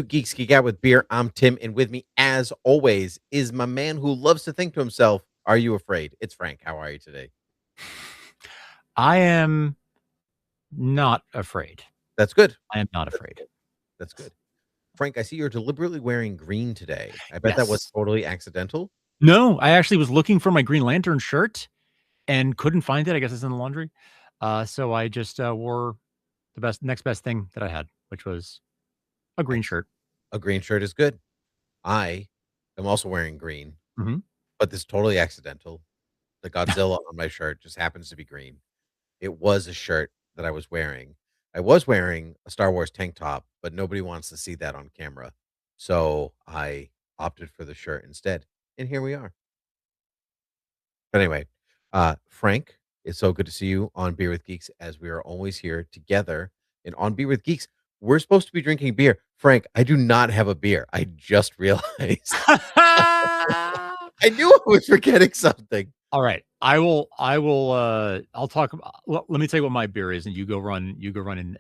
Geeks Geek Out with Beer. I'm Tim, and with me, as always, is my man who loves to think to himself, "Are you afraid?" It's Frank. How are you today? I am not afraid. That's good. I am not That's afraid. good. That's good. Frank, I see you're deliberately wearing green today. I bet that was Yes. totally accidental. No, I actually was looking for my Green Lantern shirt and couldn't find it. I guess it's in the laundry. So I just wore the next best thing that I had, which was a green Excellent. shirt. A green shirt is good. I am also wearing green, Hmm. but this is totally accidental. The Godzilla on my shirt just happens to be green. It was a shirt that I was wearing. I was wearing a Star Wars tank top, but nobody wants to see that on camera. So I opted for the shirt instead. And here we are. But anyway, Frank, it's so good to see you on Beer with Geeks as we are always here together. And on Beer with Geeks, we're supposed to be drinking beer. Frank, I do not have a beer. I just realized. I knew I was forgetting something. All right. I'll talk about, let me tell you what my beer is and you go run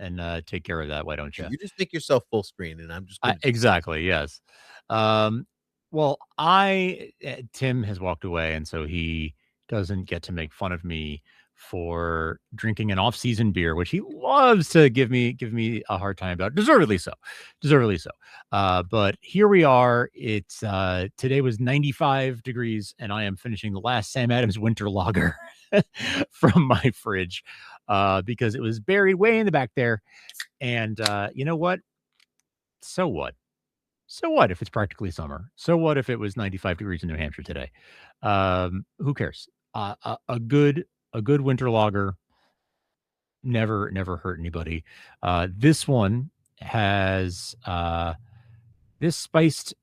and take care of that. Why don't you? You just make yourself full screen, and I'm just going to. Exactly. Yes. Um, well, Tim has walked away, and so he doesn't get to make fun of me for drinking an off-season beer, which he loves to give me a hard time about. Deservedly so. Deservedly so. But here we are. It's today was 95 degrees, and I am finishing the last Sam Adams winter lager from my fridge because it was buried way in the back there. And you know what? So what? So what if it's practically summer? So what if it was 95 degrees in New Hampshire today? Who cares? A good winter lager never hurt anybody. This one has this spiced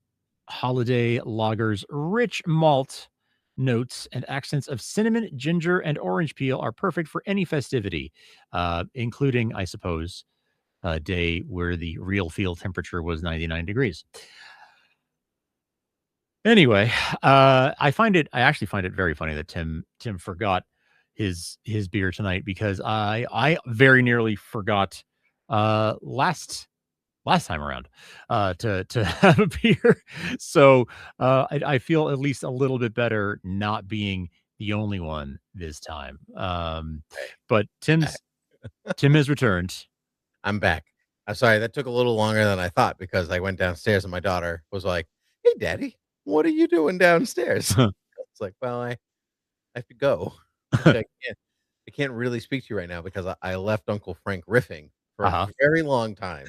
holiday lager's rich malt notes and accents of cinnamon, ginger, and orange peel are perfect for any festivity, including, I suppose, a day where the real field temperature was 99 degrees. Anyway, I actually find it very funny that Tim forgot his beer tonight because I very nearly forgot last time around to have a beer. So I feel at least a little bit better not being the only one this time. But Tim has returned. I'm back. I'm sorry, that took a little longer than I thought because I went downstairs and my daughter was like, "Hey, daddy, what are you doing downstairs?" It's like, "Well, I have to go. I can't really speak to you right now because I left Uncle Frank riffing for a Uh-huh. very long time."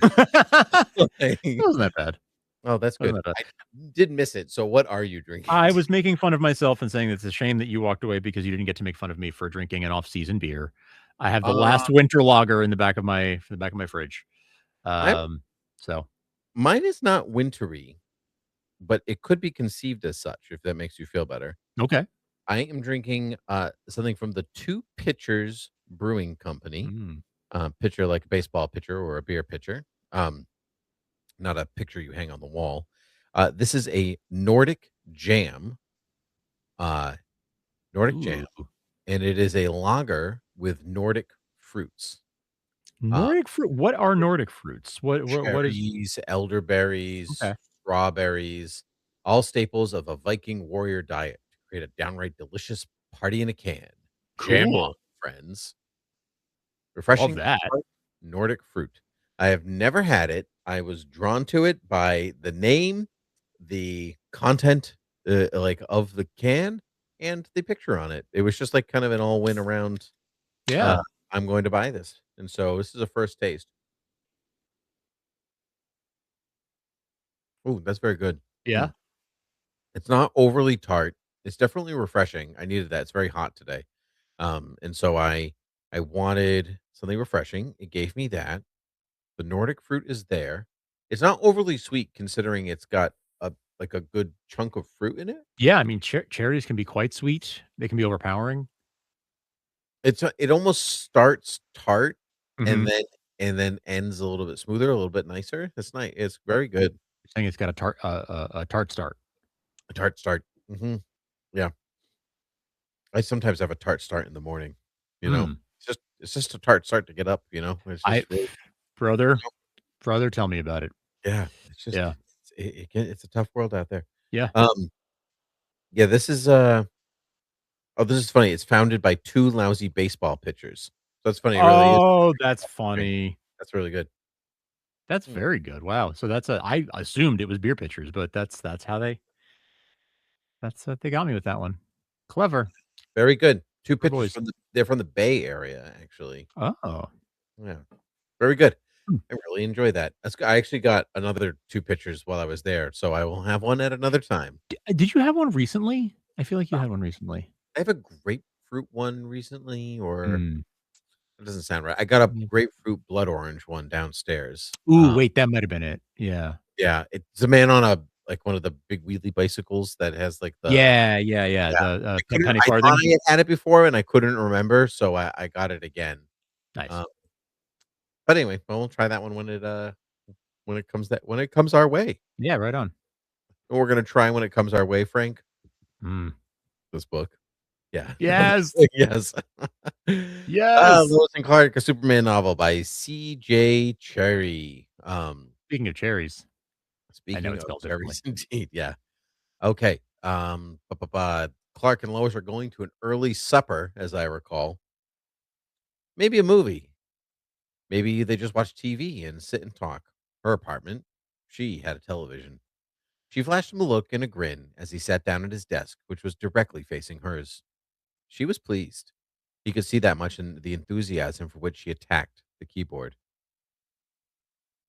Like, It wasn't that bad. oh, that's good. Wasn't that bad. I did miss it. So what are you drinking? I was making fun of myself and saying it's a shame that you walked away because you didn't get to make fun of me for drinking an off-season beer. I have the Uh, last winter lager in the back of my fridge. I'm So Mine is not wintry, but it could be conceived as such if that makes you feel better. okay. I am drinking something from the Two Pitchers Brewing Company. Mm. Pitcher like a baseball pitcher or a beer pitcher. Um, Not a picture you hang on the wall. This is a Nordic jam. Uh, Nordic jam, Ooh. and it is a lager with Nordic fruits. Uh, Nordic fruit. What are Nordic fruits? What is Cherries, elderberries, okay. strawberries, all staples of a Viking warrior diet to create a downright delicious party in a can. Jam on, Cool. friends. Love Refreshing that. tart Nordic fruit. I have never had it. I was drawn to it by the name, the content, like, of the can, and the picture on it. It was just, like, kind of an all win around, uh, Yeah. "I'm going to buy this," and so this is a first taste. Ooh, that's very good. Yeah. Mm. It's not overly tart. It's definitely refreshing. I needed that. It's very hot today. And so I wanted something refreshing. It gave me that. The Nordic fruit is there. It's not overly sweet considering it's got a good chunk of fruit in it. Yeah. I mean, cherries can be quite sweet. They can be overpowering. It almost starts tart and Mhm. then ends a little bit smoother, a little bit nicer. It's nice. It's very good. You're saying it's got a tart start. A tart start. Yeah. I sometimes have a tart start in the morning. You know, Mm. it's just a tart start to get up. You know, it's I just really brother, brother, tell me about it. yeah. It's just Yeah. it's a tough world out there. Yeah. Um, yeah, this is funny. It's founded by 2 lousy baseball pitchers. So that's funny. It really is Oh, that's baseball pitching. funny. That's really good. That's Hmm. very good. Wow. So that's a I assumed it was beer pitchers, but that's how they got me with that one. Clever. Very good. 2 Clever pitchers boys. from they're from the Bay Area, actually. Oh. Yeah. Very good. Hmm. I really enjoy that. I actually got another 2 pitchers while I was there, so I will have one at another time. Did you have one recently? I feel like you had one recently. I have a grapefruit one recently, or Mm. that doesn't sound right. I got a Yeah. grapefruit blood orange one downstairs. Ooh, wait, that might have been it. Yeah. Yeah, it's a man on a like, one of the big wheelie bicycles that has, like, the Yeah, yeah, yeah. yeah. The, penny I thought farthing. I had it before, and I couldn't remember, so I got it again. Nice. Um, but anyway, well, we'll try that one when it comes our way. Yeah, right on. And we're gonna try when it comes our way, Frank, Mm. this book. Yeah. Yes. Yes. Yes. Lois and Clark, a Superman novel by C.J. Cherry. Speaking of cherries, I know Speaking it's of spelled differently. cherries, indeed, yeah. Okay, Clark and Lois are going to an early supper, as I recall. Maybe a movie. Maybe they just watch TV and sit and talk. Her apartment. She had a television. She flashed him a look and a grin as he sat down at his desk, which was directly facing hers. She was pleased. He could see that much in the enthusiasm for which she attacked the keyboard.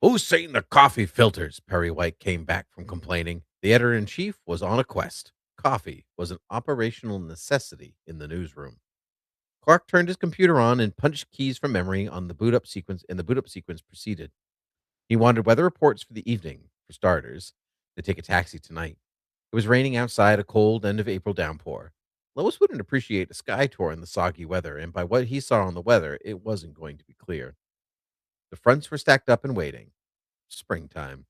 Who's saying the coffee filters? Perry White came back from complaining. The editor in chief was on a quest. Coffee was an operational necessity in the newsroom. Clark turned his computer on and punched keys from memory on the boot up sequence, and the boot up sequence proceeded. He wanted weather reports for the evening, for starters. To take a taxi tonight. It was raining outside, a cold end of April downpour. Lois wouldn't appreciate a sky tour in the soggy weather, and by what he saw on the weather, it wasn't going to be clear. The fronts were stacked up and waiting. Springtime.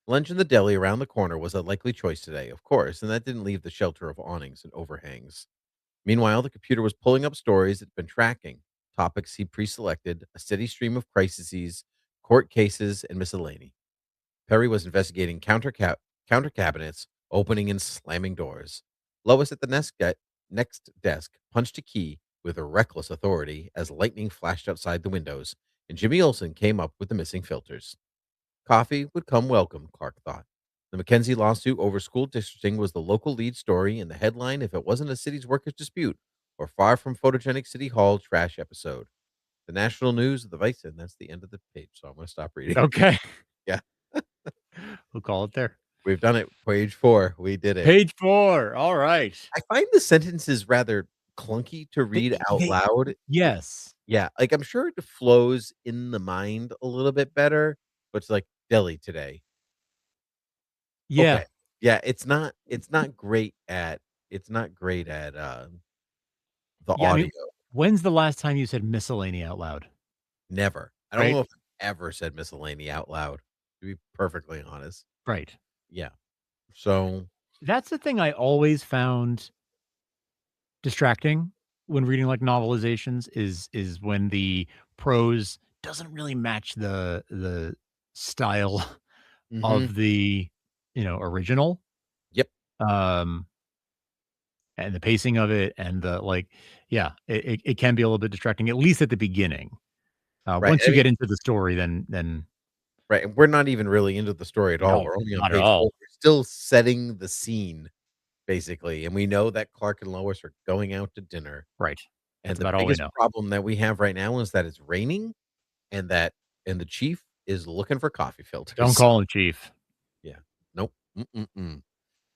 Lunch in the deli around the corner was a likely choice today, of course, and that didn't leave the shelter of awnings and overhangs. Meanwhile, the computer was pulling up stories it'd been tracking, topics he pre selected, a steady stream of crises, court cases, and miscellany. Perry was investigating counter cabinets, opening and slamming doors. Lois at the next desk punched a key with a reckless authority as lightning flashed outside the windows, and Jimmy Olsen came up with the missing filters. Coffee would come welcome, Clark thought. The Mackenzie lawsuit over school districting was the local lead story in the headline if it wasn't a city's workers' dispute or far from photogenic city hall trash episode. The national news of the Vice, and that's the end of the page. So I'm going to stop reading. Okay. Yeah, We'll call it there. we've done it. Page 4. We did it. Page 4. All right. I find the sentences rather clunky to read out They loud. yes. Yeah, like I'm sure it flows in the mind a little bit better, but it's like deli today. Yeah. Okay. Yeah, it's not great at the Yeah, I mean, audio. when's the last time you said miscellany out loud? Never. I don't Right? know if I've ever said miscellany out loud, to be perfectly honest. Right. Yeah. So That's the thing I always found distracting when reading, like, novelizations is when the prose doesn't really match the style mhm. of the, original, Yep. um, and the pacing of it and the, like yeah, it can be a little bit distracting, at least at the beginning. Right. Once I you mean, get into the story, then right, and we're not even really into the story at all. no, We're only on not at page 4. all. We're still setting the scene, basically, and we know that Clark and Lois are going out to dinner, Right. That's and the about all we biggest know. problem that we have right now is that it's raining and that and the chief is looking for coffee Don't filters. call him chief. Yeah. Nope. Mm-mm-mm.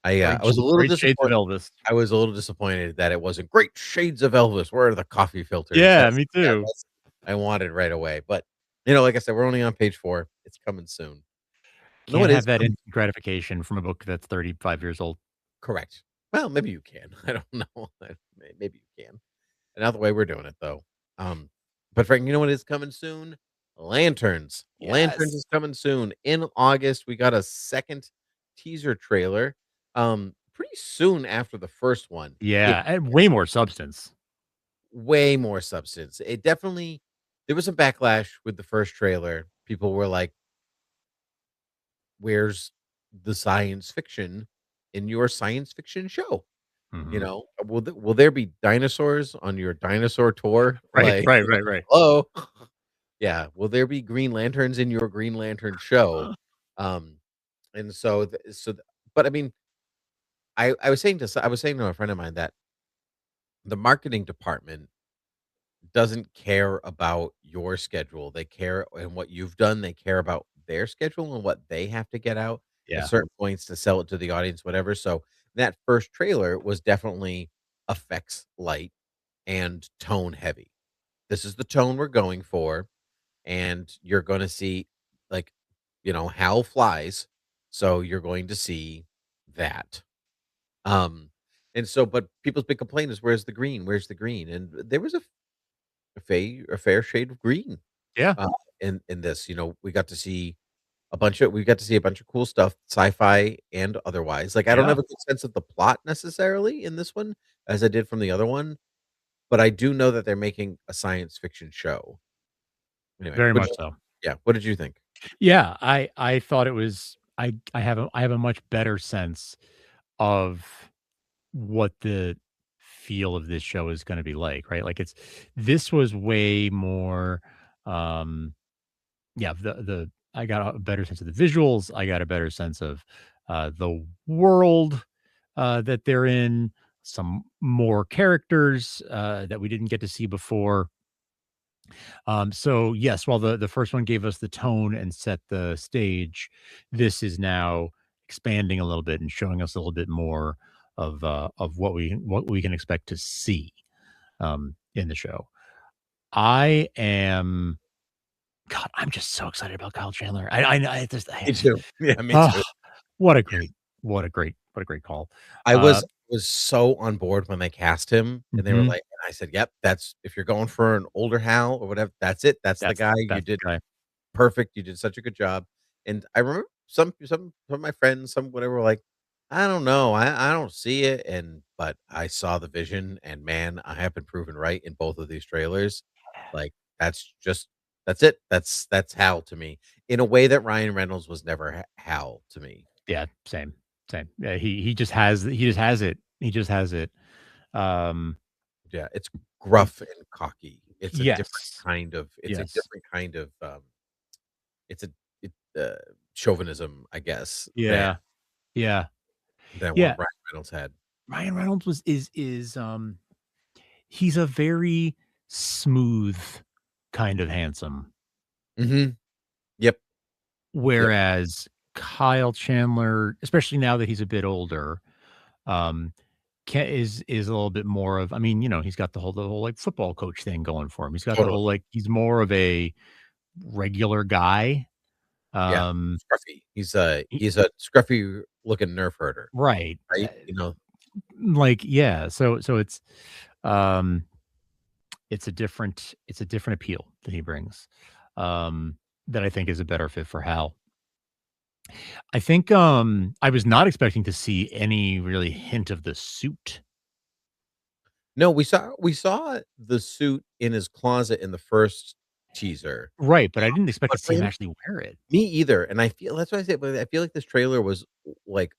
Great I was a little great shades of disappointed. Elvis. I was a little disappointed that it wasn't "Great Shades of Elvis, where are the coffee filters?" Yeah, That's me that too. was I wanted right away, but, like I said, we're only on page 4. It's coming soon. No, it Can't have is that coming. instant gratification from a book that's 35 years old. Correct. Well, maybe you can. I don't know. Maybe you can. Not the way we're doing it, though. But Frank, you know what is coming soon? Lanterns. Lanterns Yes. is coming soon. In August, we got a second teaser trailer. Pretty soon after the first one. It Yeah, and way more substance. way more substance. It definitely there was a backlash with the first trailer. People were like, where's the science fiction in your science fiction show? You Mhm. know, will there be dinosaurs on your dinosaur tour? Right, Like, right, right, right. hello? Yeah, will there be Green Lanterns in your Green Lantern show? Um, and but I mean, I was saying to a friend of mine that the marketing department doesn't care about your schedule. They care and what you've done, they care about their schedule and what they have to get out at Yeah, certain points to sell it to the audience, whatever. So that first trailer was definitely effects light and tone heavy. This is the tone we're going for, and you're gonna see like, Hal flies, so you're going to see that. Um, and so but people's big complaint is where's the green? Where's the green? And there was a fair shade of green yeah, uh, in this. We got to see a bunch of cool stuff, sci-fi and otherwise. Like I don't yeah. have a good sense of the plot necessarily in this one as I did from the other one, but I do know that they're making a science fiction show. Anyway, Very much so. what did you think? Yeah, I thought it was I have a much better sense of what the feel of this show is gonna be like, right? Like, this was way more, um yeah, the I got a better sense of the visuals, I got a better sense of, the world, that they're in, some more characters, that we didn't get to see before. So yes, while the first one gave us the tone and set the stage, this is now expanding a little bit and showing us a little bit more of what we can expect to see in the show. I am God, I'm just so excited about Kyle Chandler. I just Me too. Yeah, me oh, too. what a Yeah. great what a great call. I Uh, was so on board when they cast him, and they were mhm, like and I said, "Yep, that's if you're going for an older Hal or whatever, that's it. That's the guy. You that's did the guy. perfect. You did such a good job." And I remember some of my friends, some whatever, were like, "I don't know. I don't see it." But I saw the vision, and man, I have been proven right in both of these trailers. Like that's it. That's Hal to me in a way that Ryan Reynolds was never Hal to me. Yeah, same, same. Yeah, he just has it. He just has it. Um, Yeah, it's gruff and cocky. yes, It's a yes. different kind of, it's a it, chauvinism, I guess, Yeah, yeah, than what yeah. Ryan Reynolds had. Ryan Reynolds he's a very smooth kind of handsome, Mhm. Yep, yep, whereas Kyle Chandler, especially now that he's a bit older, um, is a little bit more of I mean, he's got the whole, like, football coach thing going for him. He's got the totally. whole, like he's more of a regular guy. Yeah, Um, scruffy. he He's a scruffy looking nerf-herder, right, right? You know? like, yeah, so um, it's a different appeal that he brings, that I think is a better fit for Hal. I think, I was not expecting to see any really hint of the suit. No, we saw the suit in his closet in the first teaser, Right, but I didn't expect to but see for him him actually wear it. me either, and I feel that's why I say but I feel like this trailer like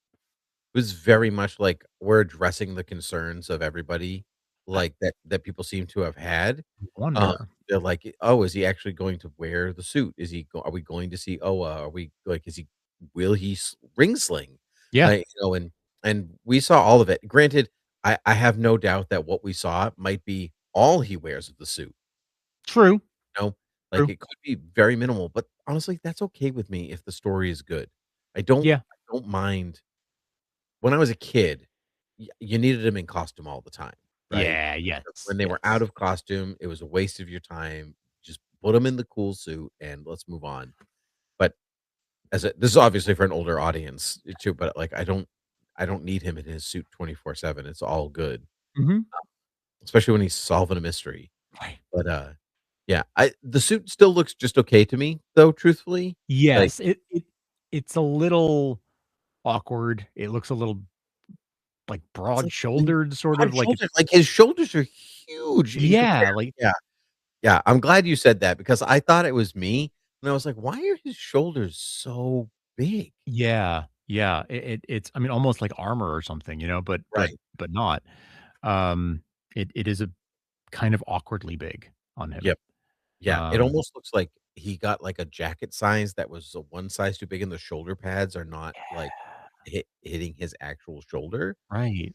was very much like we're addressing the concerns of everybody, I like, that people seem to have had. Um, wonder. they're like, "Oh, is he actually going to wear the suit? Is he go are we going to see Oa? Are we like, is he will he ring sling?" Yeah, And we saw all of it. Granted, I have no doubt that what we saw might be all he wears of the suit, true, you know? Like, true. it could be very minimal, but honestly, that's okay with me if the story is good. I don't mind when I was a kid, you needed him in costume all the time, right? Yeah, When yes, they were out yes. of costume, it was a waste of your time. Just put him in the cool suit and let's move on. But this is obviously for an older audience too, but like I don't need him in his suit 24/7. It's all good, Mhm. especially when he's solving a mystery. Right. But yeah, I the suit still looks just okay to me though, truthfully. Like Yes, it's a little awkward. It looks a little, like, it's like really broad-shouldered, sort broad of like shoulders. Like his shoulders are huge in yeah, comparison. like Yeah. Yeah, I'm glad you said that because I thought it was me, and I was like, "Why are his shoulders so big. Yeah, yeah, it's I mean, almost like armor or something, but Right. not. Um, it is a kind of awkwardly big on him. Yep. Yeah, it Um, almost looks like he got, like, a jacket size that was, one size too big, and the shoulder pads are not, like, hitting his actual shoulder. right.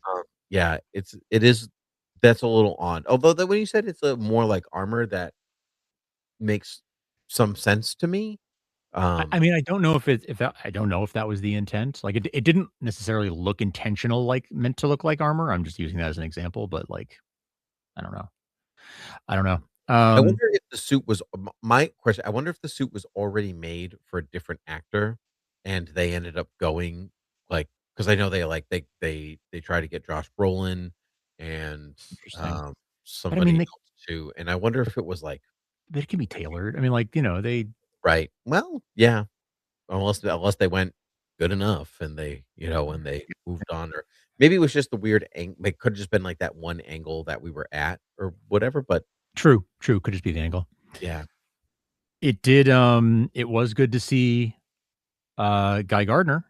Yeah, it is that's a little odd. Although, when you said it's a more like armor, that makes some sense to me. I Um, mean, I don't know if that I don't know if that was the intent. Like, it didn't necessarily look intentional, like, meant to look like armor. I'm just using that as an example, but, like, I don't know. I don't know. I wonder if the suit was my question, I wonder if the suit was already made for a different actor, and they ended up going, like, because I know they try to get Josh Brolin and, Interesting. um, But, I mean, somebody else too, and I wonder if it was, like, they can be tailored. I mean, like, they right. Well, yeah. Unless they went good enough and when they moved on, or maybe it was just the weird it could have just been like that one angle that we were at or whatever, but True, true, could just be the angle. yeah. It was good to see, Guy Gardner.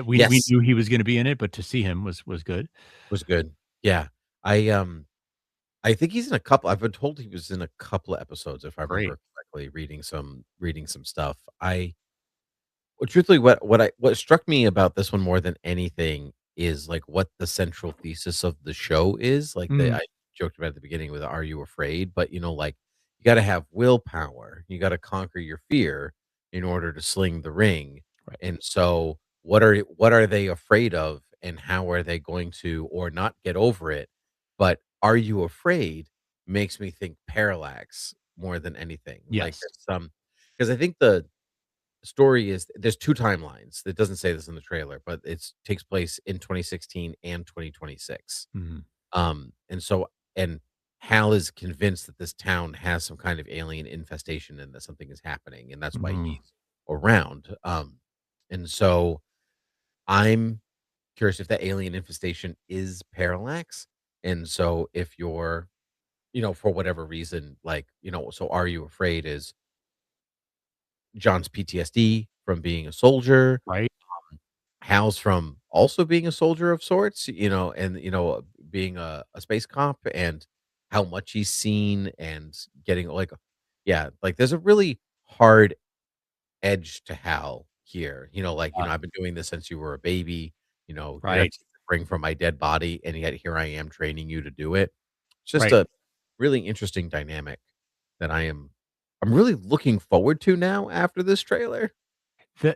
We Yes, knew he was gonna be in it, but to see him was good. was good. Yeah. I, I think he's in a couple I've been told he was in a couple of episodes, if I Great. remember correctly, reading some stuff. Well, truthfully, what struck me about this one more than anything is, like, what the central thesis of the show is, like, Mm, I joked about at the beginning with "Are you afraid?" But, like, you gotta have willpower, you gotta conquer your fear in order to sling the ring, right. and so, what are they afraid of, and how are they going to or not get over it? But "Are you afraid?" makes me think Parallax more than anything, like, Yes. there's some because I think the story is there's 2 timelines. It doesn't say this in the trailer, but it's takes place in 2016 and 2026. Mhm. And Hal is convinced that this town has some kind of alien infestation and that something is happening, and that's why Mhm. he's around. And so I'm curious if that alien infestation is Parallax. And so if you're, for whatever reason, like, so Are You Afraid is John's PTSD from being a soldier. Right, Hal's from also being a soldier of sorts, and, being a space cop, and how much he's seen and getting like yeah, like, there's a really hard edge to Hal here, like, uh, "I've been doing this since you were a baby, you're not right, taking the ring from my dead body, and yet here I am training you to do it." It's just right. a really interesting dynamic that I'm really looking forward to now after this trailer.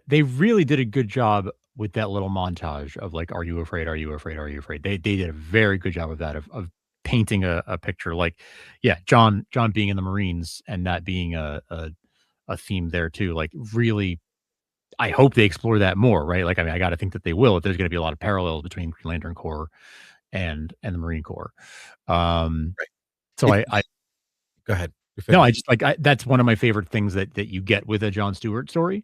They really did a good job with that little montage of, like, "Are you afraid? Are you afraid? Are you afraid?" They did a very good job of that, of painting a picture, like, yeah, John being in the Marines and that being a theme there too, like, really I hope they explore that more, right? Like, I mean, I gotta think that they will, if there's gonna be a lot of parallels between Green Lantern Corps and the Marine Corps. Um, Right. so It I Go ahead. You no, I finish. just like that's one of my favorite things that you get with a John Stewart story,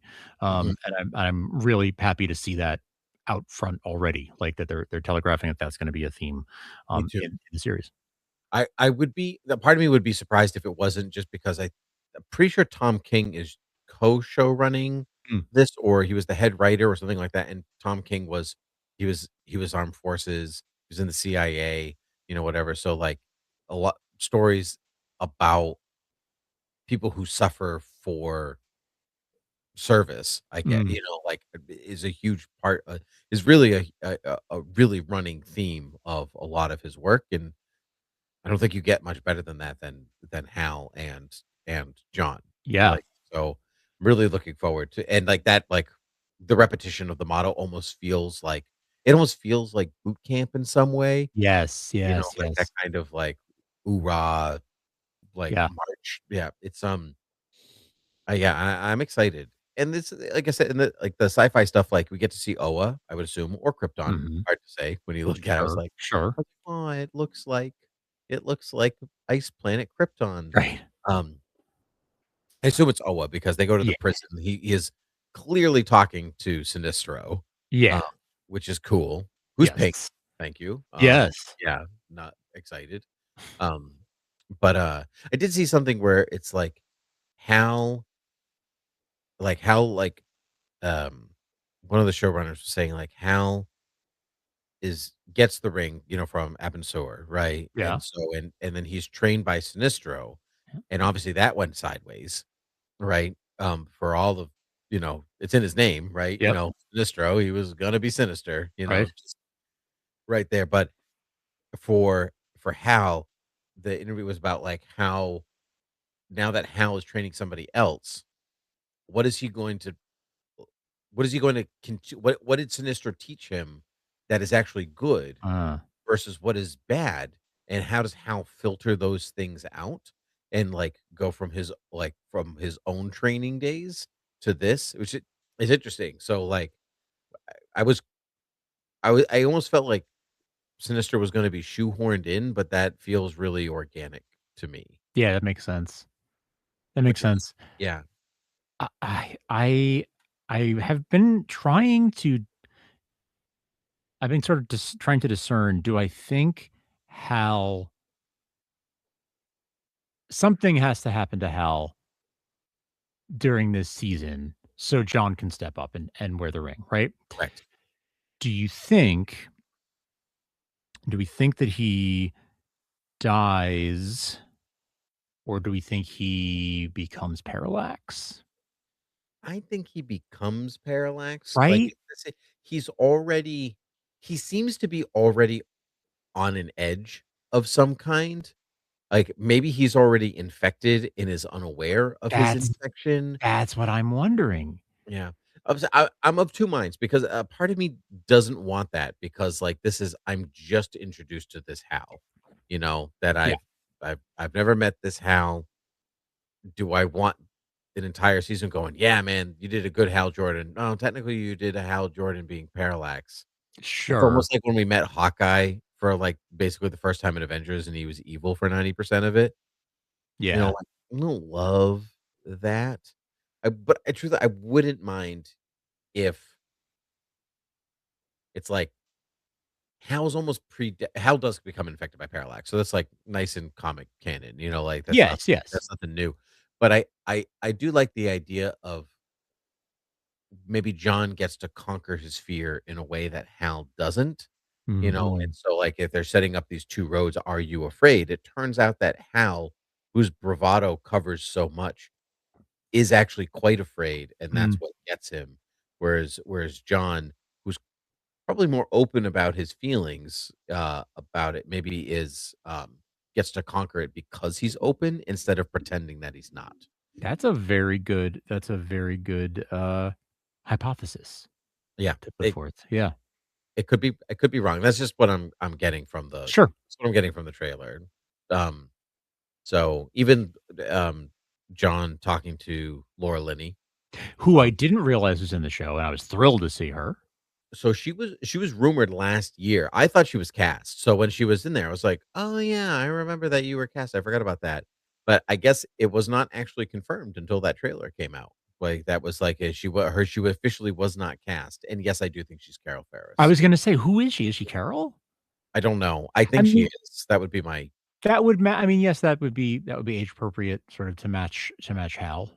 Mhm. and I'm really happy to see that out front already, like, that they're telegraphing that that's gonna be a theme, Me too. in the series. I would be the part of me would be surprised if it wasn't just because I'm pretty sure Tom King is co-show running Mm, this, or he was the head writer or something like that, and Tom King he was armed forces, he was in the CIA, whatever, so, like, a lot stories about people who suffer for service, I get, mm, like, is a huge part, is really a really running theme of a lot of his work, and I don't think you get much better than that than Hal and John. yeah. Like, so, I'm really looking forward to and like that, like, the repetition of the motto almost feels like boot camp in some way, Yes, yes, like that yes. kind of like "Hoorah," like, Yeah. march. Yeah, yeah, I'm excited. And this like I said, in the sci-fi stuff, like, we get to see Oa, I would assume, or Krypton, Mhm. hard to say when you look at it, I was Sure, like, sure. "Oh, it looks like ice planet Krypton." Right. Um, I assume it's Oa because they go to the Yeah. prison. He is clearly talking to Sinestro, Yeah. um, which is cool. Who's pink? Yes. Thank you. Yes. Yeah, not excited. Um, but, I did see something where it's Hal, like, um one of the showrunners was saying, like, Hal is gets the ring, from Abensur, right? Yeah. And then he's trained by Sinestro, Yeah. and obviously that went sideways, right? For all of it's in his name, right? Yep. Sinestro, he was gonna be sinister, Right. just right there. But for for Hal, the interview was about like how now that Hal is training somebody else, what is he going to what is he going to what did Sinestro teach him that is actually good Uh, versus what is bad, and how does Hal filter those things out and, like, go from his own training days to this, which is interesting. So, like, I was I almost felt like Sinister was gonna be shoehorned in, but that feels really organic to me, yeah, that makes sense. That makes which is sense. yeah. I I I I have been trying to I've been sort of trying to discern, do I think Hal something has to happen to Hal during this season so John can step up and wear the ring, right? Correct. Do you think do we think that he dies or do we think he becomes Parallax? I think he becomes Parallax, like, Right? he seems to be already on an edge of some kind. Like, maybe he's already infected and is unaware of his That's infection. that's what I'm wondering. Yeah. I'm of 2 minds because a part of me doesn't want that because, like, I'm just introduced to this Hal, that Yeah, I've never met this Hal. Do I want an entire season going, "Yeah, man, you did a good Hal Jordan." No, technically, you did a Hal Jordan being Parallax. It's sure. almost like when we met Hawkeye for, like, basically the first time in Avengers, and he was evil for 90% of it. Yeah. Like, I don't love that. But I truly I wouldn't mind if it's like Hal does become infected by Parallax, so that's, like, nice in comic canon, like, Yes, yes. that's nothing new. But I do like the idea of maybe John gets to conquer his fear in a way that Hal doesn't, and Mhm. so, like, if they're setting up these 2 roads, "Are you afraid?" It turns out that Hal, whose bravado covers so much, is actually quite afraid, and that's Mm, what gets him, whereas John, who's probably more open about his feelings, about it, maybe gets to conquer it because he's open instead of pretending that he's not. that's a very good, hypothesis Yeah, to put forth. Yeah. it could be wrong. That's just what I'm getting from Sure. that's what I'm getting from the trailer. Um, so even, um, John talking to Laura Linney, Who I um didn't realize was in the show, and I was thrilled to see her. so she was rumored last year. I thought she was cast. So when she was in there, I was like, "Oh yeah, I remember that you were cast. I forgot about that." But I guess it was not actually confirmed until that trailer came out. Like that was like she officially was not cast. And yes, I do think she's Carol I Ferris. was gonna say, who is she? Is she Carol? I don't know. I I think she mean, is. That would be my that would I mean, yes, that would be age appropriate sort of to match Hal.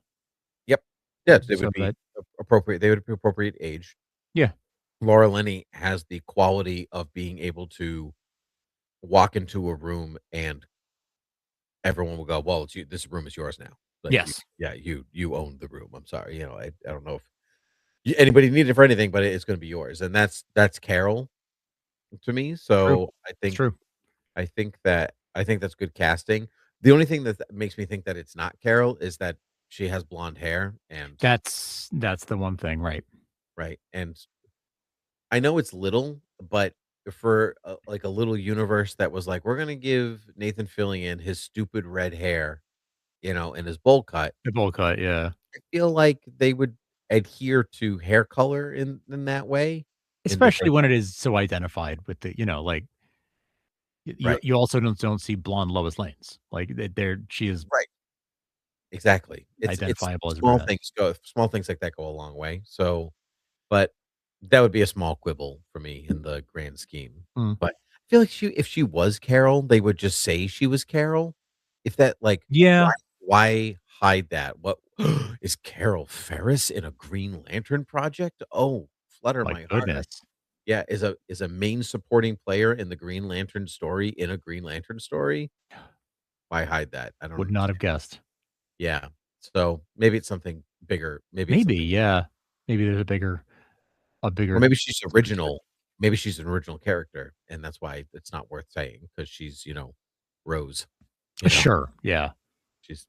yep. Yeah, they So would be that appropriate. They would be appropriate age. yeah, Laura Linney has the quality of being able to walk into a room and everyone will go, "Well, it's you this room is yours now." Like, yes. you own the room. I'm sorry, I don't know if anybody needed it for anything, but it's gonna be yours, and that's Carol to me, True. so It's true. I think that's good casting. The only thing that makes me think that it's not Carol is that she has blonde hair and That's the one thing, right. right, and I know it's little, but for, like, a little universe that was like, "We're gonna give Nathan Fillion his stupid red hair, and his bowl cut." The bowl cut, yeah. I feel like they would adhere to hair color in that way, in that Especially they when it is so identified with the like, right, you also don't see blonde Lois Lanes. Like, there she is right, exactly. It's identifiable as a brunette. small things like that go a long way, so but that would be a small quibble for me in the grand scheme, Mm. but I feel like if she was Carol, they would just say she was Carol. If that like, Yeah. why hide that? What is Carol Ferris in a Green Lantern project? Oh, flutter My my heart. goodness. Yeah, is a main supporting player in the Green Lantern story in a Green Lantern story? Why hide that? I don't Would not have understand. guessed. Yeah. So, maybe it's something bigger. Maybe it's Maybe, something yeah. Maybe there's a or bigger maybe she's secret. original. Maybe she's an original character, and that's why it's not worth saying because she's, Rose, you know? Sure, yeah. She's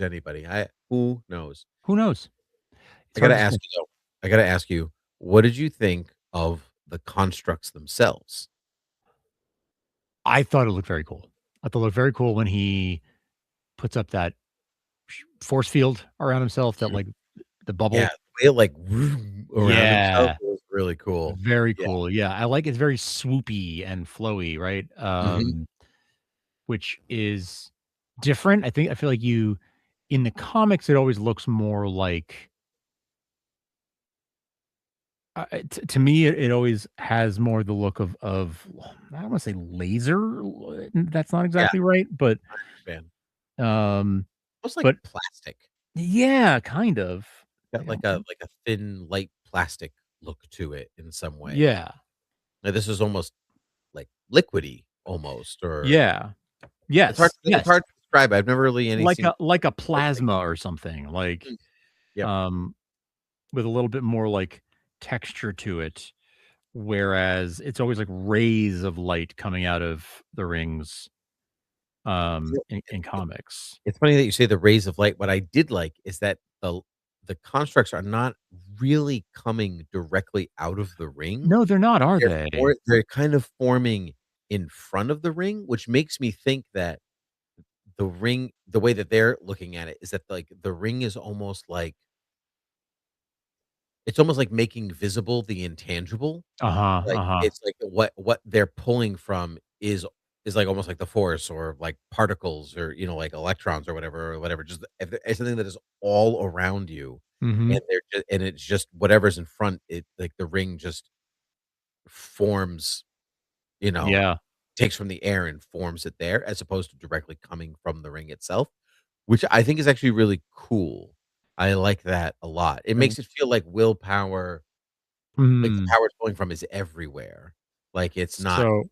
anybody. Who knows? Who knows? It's I hard gotta to say. ask you, though. I gotta ask you, what did you think of the constructs themselves? I thought it looked very cool. I thought it looked very cool when he puts up that force field around himself, that, Mhm. like, the Yeah, bubble. the way it, like, around himself Yeah, was really cool. very Yeah. cool. Yeah, I like it's very swoopy and flowy, right? Mhm. Which is different. I feel like you in the comics, it always looks more like to me, it always has more the look of I don't wanna say laser, that's not Yeah, exactly right, I understand. um, Almost like but plastic. yeah, kind of. Got Yeah, like a thin, light plastic look to it in some way. yeah, Now this is almost, like, liquidy almost, or yeah. Yes, it's yes. hard to describe. I've never really any Like seen a quite like plasma or something, like, mm, yep. um, with a little bit more, like, texture to it, whereas it's always like rays of light coming out of the rings, You know, in comics. it's funny that you say the rays of light. What I did like is that the constructs are not really coming directly out of the ring. No, they're not, are they? They're kind of forming in front of the ring, which makes me think that the way that they're looking at it is that, like, the ring is almost like it's almost like making visible the intangible. Uh-huh, Like, uh-huh. it's like what they're pulling from is like almost like the force or like particles or, like electrons or whatever, just if it's something that is all around you Mhm. and and it's just whatever's in front, it like the ring just forms, you know, Yeah. takes from the air and forms it there as opposed to directly coming from the ring itself, which I think is actually really cool. I like that a lot. It So makes it feel like willpower, like the mm. power it's pulling from is everywhere. Like it's not So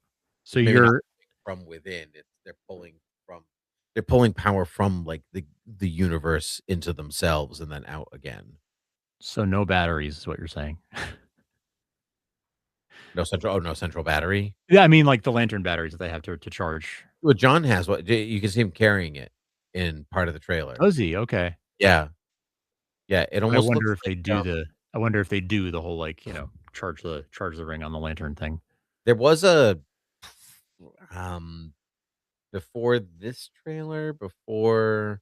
so maybe not you're from within, it's from they're pulling power from, like, the universe into themselves and then out again. so no batteries is what you're saying. No central battery? Yeah, I mean, like, the lantern batteries that they have to charge. Well, John has what you can see him carrying it in part of the trailer. Does he? Okay. Yeah. Yeah, it But I almost wonder looks if they like, do the I wonder if they do the whole, like, charge the ring on the lantern thing. there was a um, before this trailer, before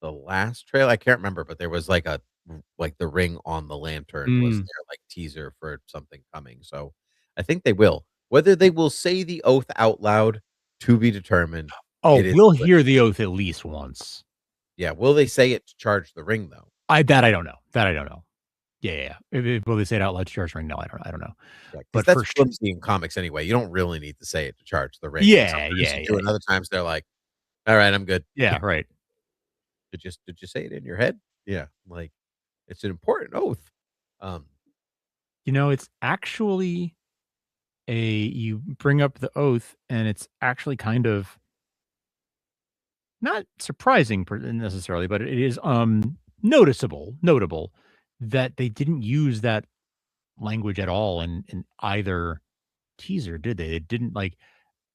the last trailer, I can't remember, but there was like like the ring on the lantern was Mm. their, like, teaser for something coming, so I think they will. Whether they will say the oath out loud, to be determined. Oh, It is we'll what hear the oath at least once. yeah, will they say it to charge the ring, though? I don't know. That I don't know. Yeah, yeah, yeah. If will they say it out loud to charge the ring? No, I don't know. Yeah, because But that's for sure. flimsy in comics anyway, you don't really need to say it to charge the ring, and Yeah, sometimes yeah, you yeah, do, and yeah. other times they're like, "Alright, I'm good." Yeah, right. Did you say it in your head?" Yeah, like, it's an important oath. Um, It's actually you bring up the oath, and it's actually kind of not surprising necessarily, but it is notable that they didn't use that language at all in either teaser, did they? It didn't like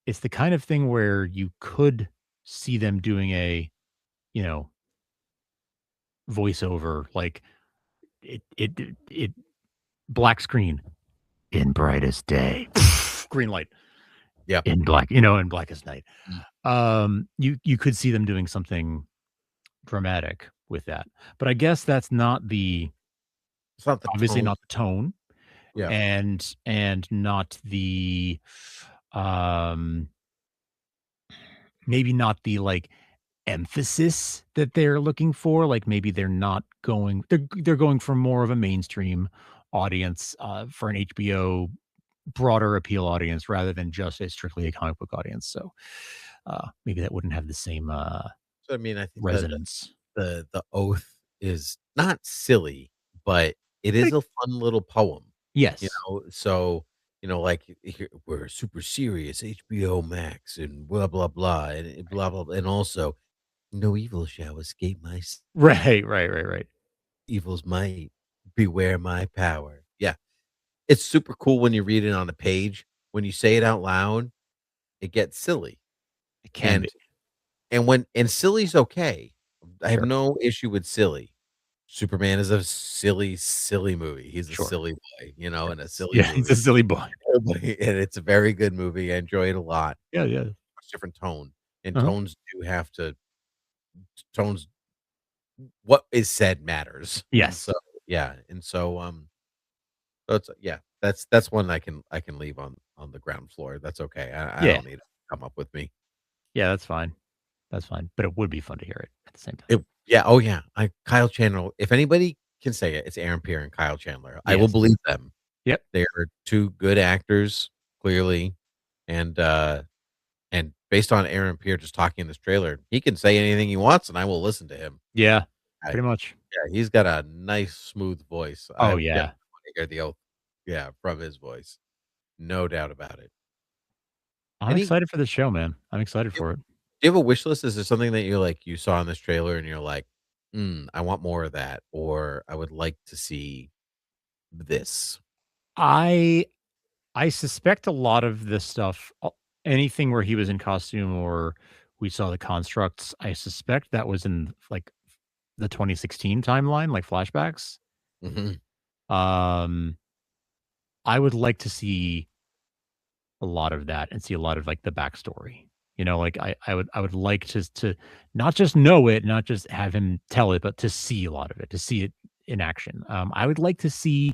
it's the kind of thing where you could see them doing a, you know, voiceover like it black screen in brightest day, green light yeah. in black, in blackest night. Mm. You could see them doing something dramatic with that. But I guess that's not the It's not the obviously tone. not the tone Yeah. and not the um maybe not the like emphasis that they're looking for. Like maybe they're going for more of a mainstream audience for an HBO broader appeal audience rather than just a strictly a comic book audience. So maybe that wouldn't have the same So, I mean, I think that resonance. the oath is not silly, but it is Like, a fun little poem. you Yes. know? So, like, here we're super serious, HBO Max and blah, blah, blah, and blah, blah, blah, and also, "No evil shall escape my Right, right, right, right. evil's might, beware my power." Yeah. It's super cool when you read it on a page. When you say it out loud, it gets silly, It can be. and silly's okay. I have Sure, no issue with silly. Superman is a silly, silly movie. He's a sure. silly boy, in a Yes. silly Yeah, he's a movie. silly boy. And it's a very good movie. I enjoy it a lot. Yeah, yeah. Much different tone, and Uh-huh. tones do have to tones what is said matters. And so, Yes. yeah, and so, so it's yeah, that's one I can leave on the ground floor. That's okay. I Yeah. don't need it to come up with me. Yeah, that's fine. That's fine, but it would be fun to hear it at the same time. Yeah, oh, yeah. Kyle Chandler, if anybody can say it, it's Aaron Pierre and Kyle Chandler. I will Yes. believe them. Yep. They are 2 good actors, clearly, and, based on Aaron Pierre just talking in this trailer, he can say anything he wants, and I will listen to him. Yeah, I pretty much. Yeah, he's got a nice smooth voice. I Oh, definitely yeah. wanna hear the oath, yeah, from his voice. No doubt about it. I'm Any excited for the show, man. I'm excited do for it. you have a wish list? Is there something that you saw in this trailer and you're like, I want more of that," or, "I would like to see this?" I I suspect a lot of this stuff, anything where he was in costume or we saw the constructs, I suspect that was in, like, the 2016 timeline, like, flashbacks. Mhm. Um, I would like to see a lot of that and see a lot of, like, the backstory. Like, I would like to not just know it, not just have him tell it, but to see a lot of it, to see it in action. I would like to see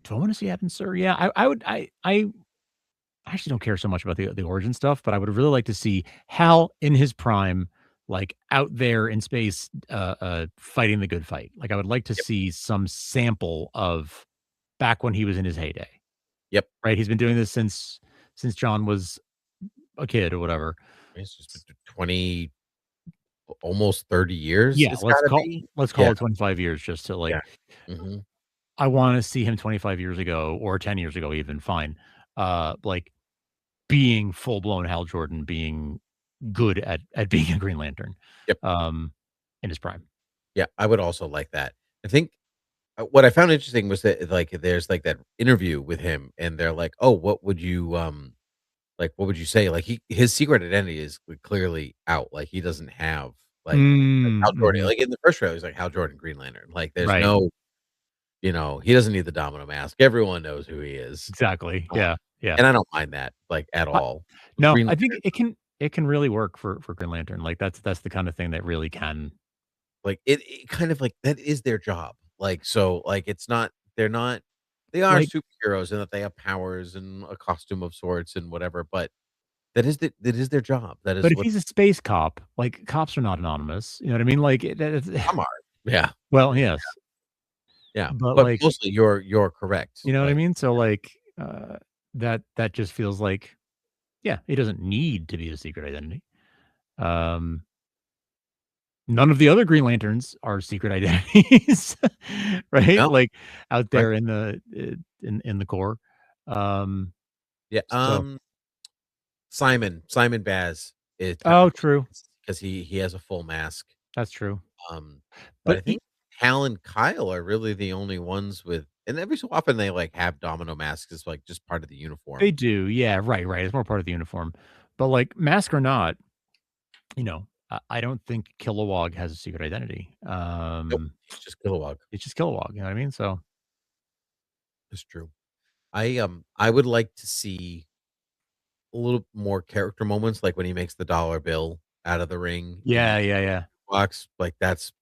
do I wanna see Adam Sir? Yeah, I would I actually don't care so much about the origin stuff, but I would really like to see Hal in his prime, like, out there in space, fighting the good fight. Like, I would like to Yep, see some sample of back when he was in his heyday, yep. right? He's been doing this since John was a kid or whatever. It's just been 20, almost 30 years, Yeah, it's gotta be. let's Yeah, call it 25 years just to, yeah. like Mhm. I wanna see him 25 years ago or 10 years ago even, fine, like, being full-blown Hal Jordan, being good at being a Green Lantern, Yep. um, in his prime. Yeah, I would also like that. I think, what I found interesting was that, like, there's, like, that interview with him, and they're like, "Oh, what would you, what would you say?" Like, his secret identity is clearly out, like, he doesn't have, like Mm, Hal Jordan, mhm. like, in the first trailer, he's like Hal Jordan, Green Lantern, like, there's Right, no, he doesn't need the domino mask, everyone knows who he is, exactly, uh, yeah, yeah. and I don't mind that, like, at I all. no, Green I think Lantern, it can really work for Green Lantern, like, that's the kinda thing that really can like, it kind of, like, that is their job, like, so, like, it's not they're not they are like superheroes in that they have powers and a costume of sorts and whatever, but that is their job, that but is if what he's a space cop, like, cops are not anonymous, you know what I mean? Like, it's some are. Yeah, well, yes, yeah, but, but like, mostly you're correct, you know what I like, mean? So, like, that just feels like yeah, he doesn't need to be a secret identity. Um, none of the other Green Lanterns are secret identities, right? no, Like, out right, there in the in the core. Um, yeah, so Simon Baz, oh, technically true. is because he has a full mask, That's true. um, but I But think Hal and Kyle are really the only ones with, and every so often they, like, have domino masks as, like, just part of the they uniform. do, yeah, right, right, it's more part of the uniform. But, like, mask or not, I don't think Kilowog has a secret identity. Nope, he's just Kilowog. It's just Kilowog, you know what I mean? So It's true. I would like to see a little more character moments, like when he makes the dollar bill out of the ring yeah, in yeah, yeah. box, like, that's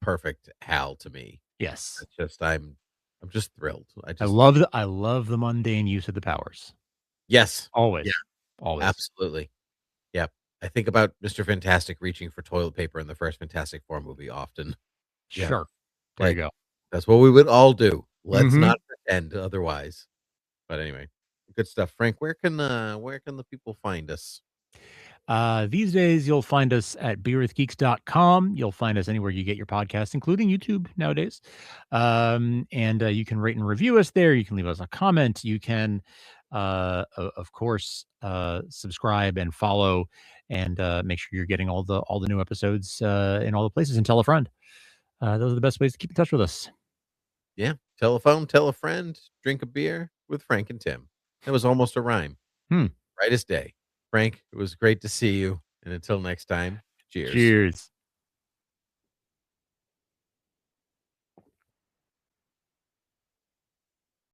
perfect Hal to me. Yes. It's just I'm just thrilled. I love the mundane use of the powers. Yes. Yeah, Always. Always. absolutely. Yep. I think about Mr. Fantastic reaching for toilet paper in the first Fantastic Four movie often. Yeah, Sure. There you like, go. that's what we would all do. Let's Mhm. not pretend otherwise. But anyway, good stuff. Frank, where can the people find us? These days, you'll find us at beerwithgeeks.com. You'll find us anywhere you get your podcasts, including YouTube nowadays. And you can rate and review us there. You can leave us a comment. You can, of course, subscribe and follow, and make sure you're getting all the new episodes in all the places. And tell a friend. Those are the best ways to keep in touch with us. Yeah. Tell a phone, tell a friend, drink a beer with Frank and Tim. That was almost a rhyme. Hmm. Right as day. Frank, it was great to see you. And until next time, cheers. Cheers.